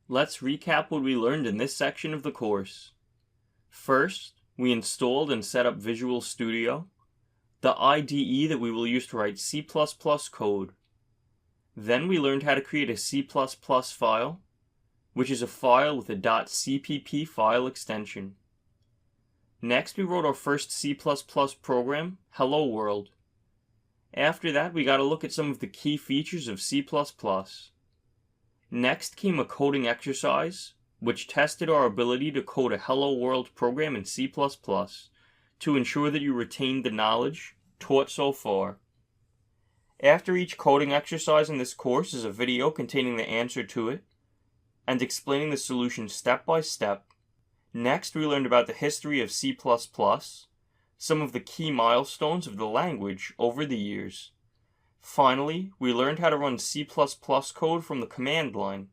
Let's recap what we learned in this section of the course. First, we installed and set up Visual Studio, the IDE that we will use to write C++ code. Then we learned how to create a C++ file, which is a file with a .cpp file extension. Next, we wrote our first C++ program, Hello World. After that, we got a look at some of the key features of C++. Next came a coding exercise, which tested our ability to code a Hello World program in C++ to ensure that you retained the knowledge taught so far. After each coding exercise in this course is a video containing the answer to it and explaining the solution step by step. Next, we learned about the history of C++, some of the key milestones of the language over the years. Finally, we learned how to run C++ code from the command line